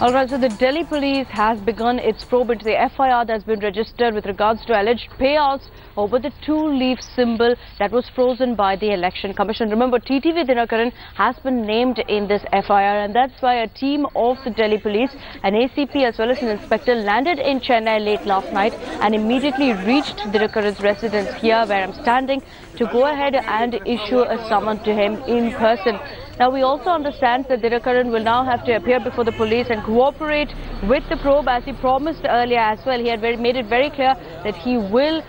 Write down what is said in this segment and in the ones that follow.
Alright, so the Delhi police has begun its probe into the FIR that's been registered with regards to alleged payouts over the two-leaf symbol that was frozen by the Election Commission. Remember, TTV Dinakaran has been named in this FIR, and that's why a team of the Delhi police, an ACP as well as an inspector, landed in Chennai late last night and immediately reached Dinakaran's residence here where I'm standing to go ahead and issue a summon to him in person. Now, we also understand that Dinakaran will now have to appear before the police and cooperate with the probe as he promised earlier as well. He had made it very clear that he will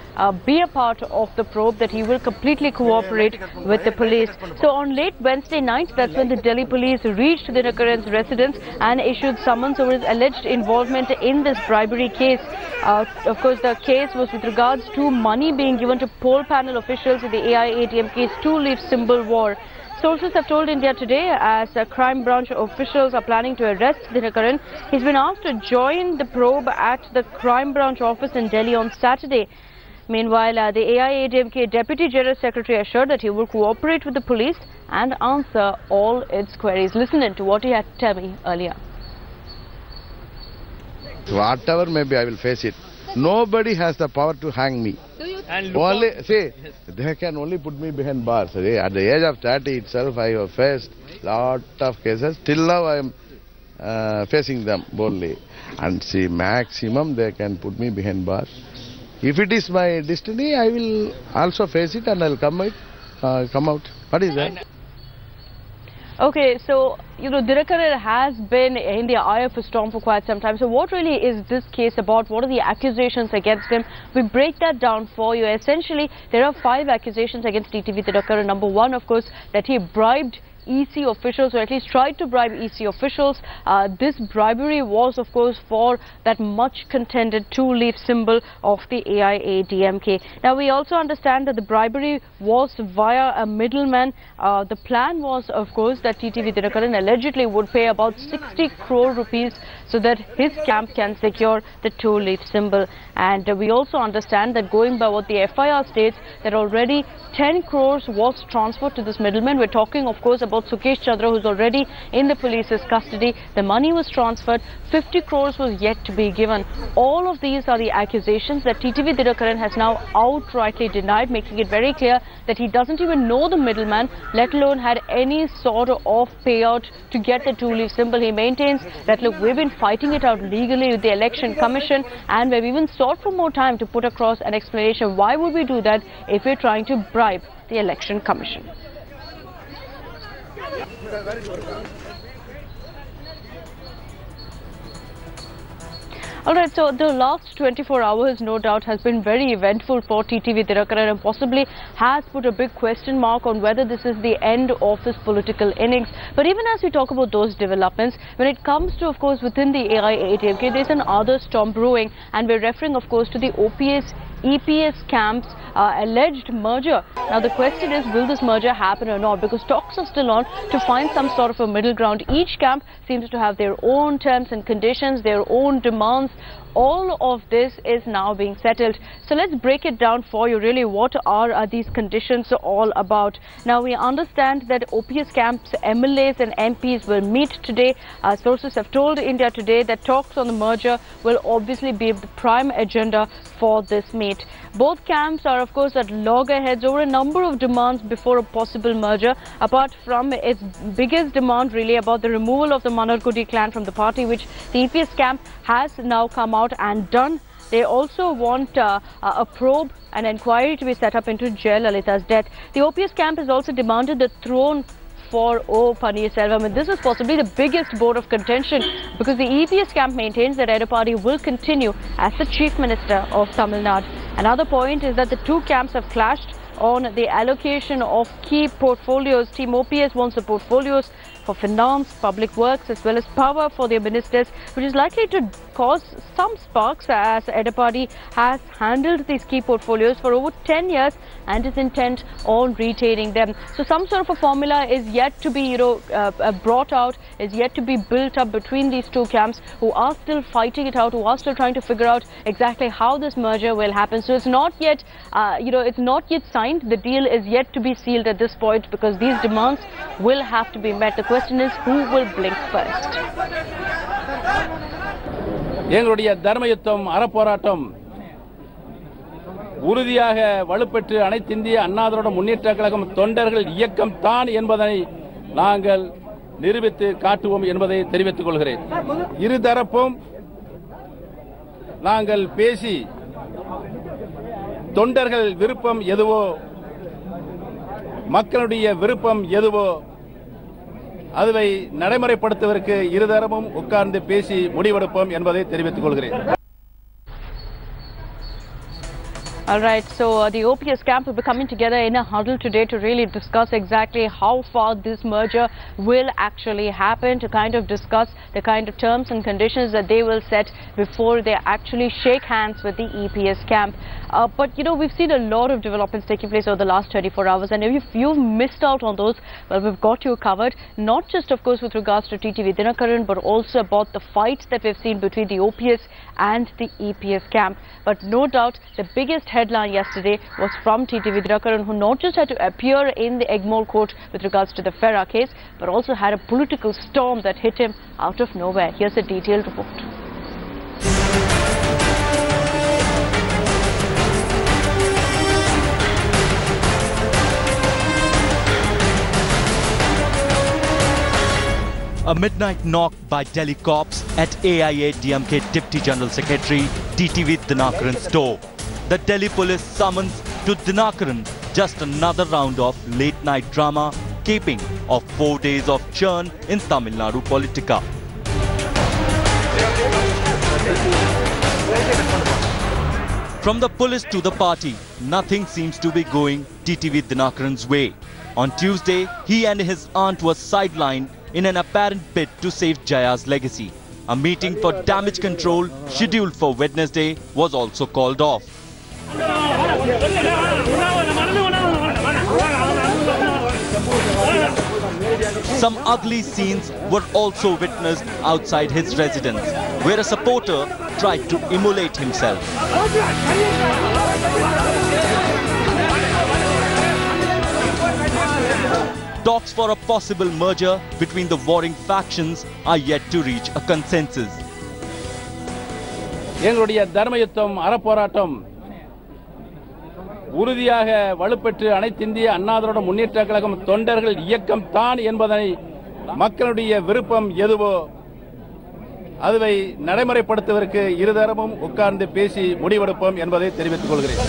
be a part of the probe, that he will completely cooperate with the police. So on late Wednesday night, that's when the Delhi police reached Dinakaran's residence and issued summons over his alleged involvement in this bribery case. Of course, the case was with regards to money being given to poll panel officials in the AIADMK's two-leaf symbol war. Sources have told India Today as crime branch officials are planning to arrest Dinakaran. He's been asked to join the probe at the crime branch office in Delhi on Saturday. Meanwhile, the AIADMK Deputy General Secretary assured that he will cooperate with the police and answer all its queries. Listen in to what he had to tell me earlier. Whatever may be, I will face it. Nobody has the power to hang me. Only, see, they can only put me behind bars. See, at the age of 30 itself, I have faced lot of cases. Till now, I am facing them boldly. And see, maximum they can put me behind bars. If it is my destiny, I will also face it and I will come out. What is that? Okay, so, Dinakaran has been in the eye of a storm for quite some time. So what really is this case about? What are the accusations against him? We break that down for you. Essentially, there are 5 accusations against TTV Dinakaran. Number 1, of course, that he bribed EC officials, or at least tried to bribe EC officials. This bribery was, of course, for that much contended two-leaf symbol of the AIADMK. Now, we also understand that the bribery was via a middleman. The plan was, of course, that TTV Dinakaran allegedly would pay about 60 crore rupees so that his camp can secure the two-leaf symbol. And we also understand that, going by what the FIR states, that already 10 crores was transferred to this middleman. We're talking, of course, about Sukesh Chandra, who's already in the police's custody. The money was transferred. 50 crores was yet to be given. All of these are the accusations that TTV Dinakaran has now outrightly denied, making it very clear that he doesn't even know the middleman, let alone had any sort of payout to get the two-leaf symbol. He maintains that, look, we've been fighting it out legally with the Election Commission, and we've even sought for more time to put across an explanation. Why would we do that if we're trying to bribe the Election Commission? Alright, so the last 24 hours, no doubt, has been very eventful for TTV Dinakaran and possibly has put a big question mark on whether this is the end of his political innings. But even as we talk about those developments, when it comes to, of course, within the AIADMK, there's another storm brewing, and we're referring, of course, to the OPS EPS camps alleged merger. Now the question is, will this merger happen or not? Because talks are still on to find some sort of a middle ground. Each camp seems to have their own terms and conditions, their own demands. All of this is now being settled. So let's break it down for you. Really, what are these conditions all about? Now, we understand that OPS camps, MLAs and MPs will meet today. Sources have told India Today that talks on the merger will obviously be the prime agenda for this meet. Both camps are, of course, at loggerheads over a number of demands before a possible merger, apart from its biggest demand really about the removal of the Manargudi clan from the party, which the EPS camp has now come out and done. They also want a probe, an inquiry to be set up into Jayalalitha's death. The OPS camp has also demanded the throne for O. Pannirselvam, and this is possibly the biggest bone of contention because the EPS camp maintains that Edappadi will continue as the Chief Minister of Tamil Nadu. Another point is that the two camps have clashed on the allocation of key portfolios. Team OPS wants the portfolios for Finance, Public Works as well as Power for their ministers, which is likely to cause some sparks as AIADMK has handled these key portfolios for over 10 years and is intent on retaining them. So some sort of a formula is yet to be brought out, is yet to be built up between these two camps who are still fighting it out, who are still trying to figure out exactly how this merger will happen. So it's not yet, it's not yet signed. The deal is yet to be sealed at this point because these demands will have to be met. The question is, who will blink first? எங்களுடைய தர்மயுத்தம் அறப்போராட்டம் உறுதியாக வலுப்பெற்று அனைத்து இந்திய அண்ணா திராவிட முன்னேற்றக் கழகம் தொண்டர்கள் இயக்கம் தான் என்பதை நாங்கள் நிரூபித்து காட்டுவோம் என்பதை தெரிவித்துக் கொள்கிறேன். இருதரப்பும் நாங்கள் பேசி தொண்டர்கள் விருப்பம் எதுவோ மக்களுடைய விருப்பம் எதுவோ அதுவை நடைமுறைப்படுத்துவதற்கு இருதரப்பும் உட்கார்ந்து பேசி முடிவெடுப்போம் என்பதை தெரிவித்துக் கொள்கிறேன். Alright, so the OPS camp will be coming together in a huddle today to really discuss exactly how far this merger will actually happen, to kind of discuss the kind of terms and conditions that they will set before they actually shake hands with the EPS camp. But you know, we've seen a lot of developments taking place over the last 24 hours, and if you've missed out on those, well, we've got you covered, not just of course with regards to TTV Dinakaran, but also about the fights that we've seen between the OPS and the EPS camp. But no doubt the biggest headline yesterday was from TTV Dinakaran, who not just had to appear in the Egmore court with regards to the FERA case, but also had a political storm that hit him out of nowhere. Here's a detailed report. A midnight knock by Delhi cops at AIADMK Deputy General Secretary TTV Dinakaran's door. The Delhi police summons to Dinakaran just another round of late-night drama, capping of 4 days of churn in Tamil Nadu politica. From the police to the party, nothing seems to be going TTV Dinakaran's way. On Tuesday, he and his aunt were sidelined in an apparent bid to save Jaya's legacy. A meeting for damage control scheduled for Wednesday was also called off. Some ugly scenes were also witnessed outside his residence, where a supporter tried to immolate himself. Talks for a possible merger between the warring factions are yet to reach a consensus. எங்களுடைய தர்மயுத்தம் அறப்போராட்டம் உறுதியாக வலுப்பெற்று அனைத்து இந்திய அண்ணா திராவிட முன்னேற்றக் கழகம் தொண்டர்கள் இயக்கம் தான் என்பதை மக்களுடைய விருப்பம் எதுவோ அதுவை நடைமுறைப்படுத்துவதற்கு இருதரப்பும் உட்கார்ந்து பேசி முடிவெடுப்போம் என்பதை தெரிவித்துக் கொள்கிறேன்.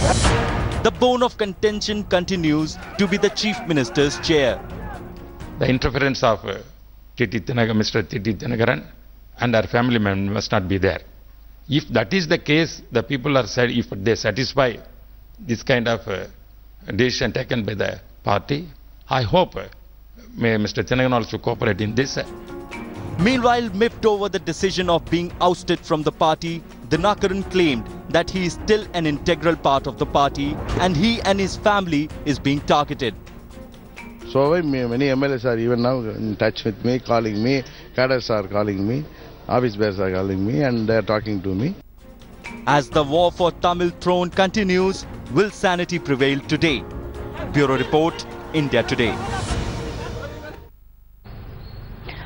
The bone of contention continues to be the Chief Minister's chair. The interference of Mr. TTV Dinakaran and our family members must not be there. If that is the case, the people are said, if they satisfy this kind of decision taken by the party, I hope may Mr. Chennai also cooperate in this. Meanwhile, miffed over the decision of being ousted from the party, Dinakaran claimed that he is still an integral part of the party and he and his family is being targeted. So many MLAs are even now in touch with me, calling me, cadres are calling me, office bearers are calling me, and they are talking to me. As the war for Tamil throne continues, will sanity prevail today? Bureau Report, India Today.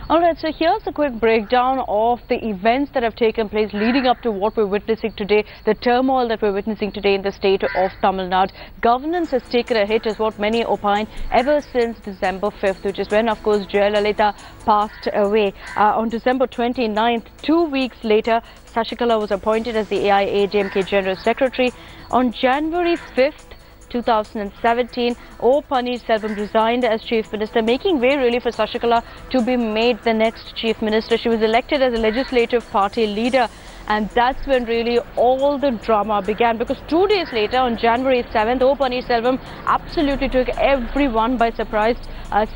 Alright, so here's a quick breakdown of the events that have taken place leading up to what we're witnessing today, the turmoil that we're witnessing today in the state of Tamil Nadu. Governance has taken a hit, is what many opine, ever since December 5th, which is when, of course, Jayalalitha passed away. On December 29th, 2 weeks later, Sashikala was appointed as the AIADMK General Secretary. On January 5th, 2017, O. Paneerselvam resigned as Chief Minister, making way really for Sashikala to be made the next Chief Minister. She was elected as a legislative party leader, and that's when really all the drama began, because 2 days later, on January 7th, O. Paneerselvam absolutely took everyone by surprise,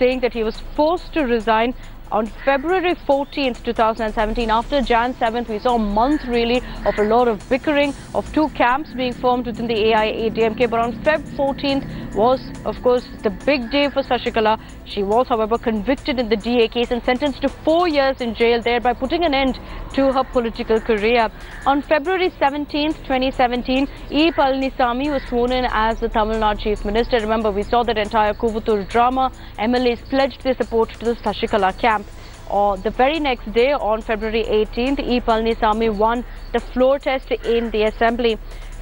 saying that he was forced to resign On February 14th, 2017, after Jan 7th, we saw a month really of a lot of bickering, of two camps being formed within the AIADMK. But on Feb 14th was, of course, the big day for Sashikala. She was, however, convicted in the DA case and sentenced to 4 years in jail, thereby putting an end to her political career. On February 17th, 2017, E. Palanisamy was sworn in as the Tamil Nadu Chief Minister. Remember, we saw that entire Kuvutur drama. MLAs pledged their support to the Sashikala camp. The very next day, on February 18th, E. Palanisamy won the floor test in the Assembly.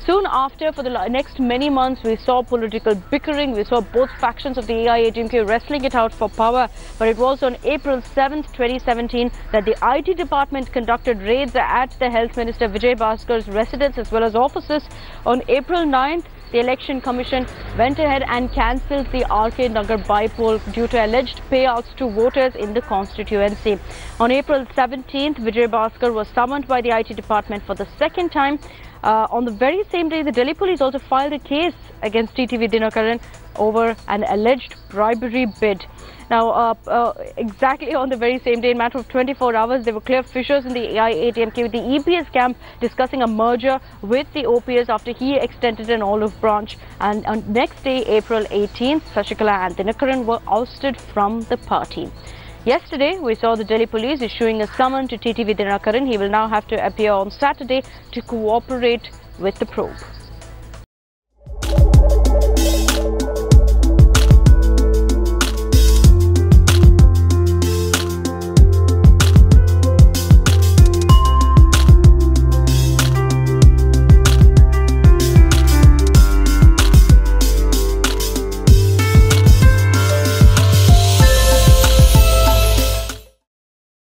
Soon after, for the next many months, we saw political bickering. We saw both factions of the AIADMK wrestling it out for power. But it was on April 7th, 2017, that the IT department conducted raids at the Health Minister Vijay Bhaskar's residence as well as offices. On April 9th, the Election Commission went ahead and cancelled the RK Nagar by-poll due to alleged payouts to voters in the constituency. On April 17th, Vijay Bhaskar was summoned by the IT department for the second time. On the very same day, the Delhi police also filed a case against TTV Dinakaran over an alleged bribery bid. Now, exactly on the very same day, in a matter of 24 hours, there were clear fissures in the AIADMK with the EPS camp discussing a merger with the OPS after he extended an olive branch. And on next day, April 18th, Sashikala and Dinakaran were ousted from the party. Yesterday, we saw the Delhi police issuing a summon to TTV Dinakaran. He will now have to appear on Saturday to cooperate with the probe.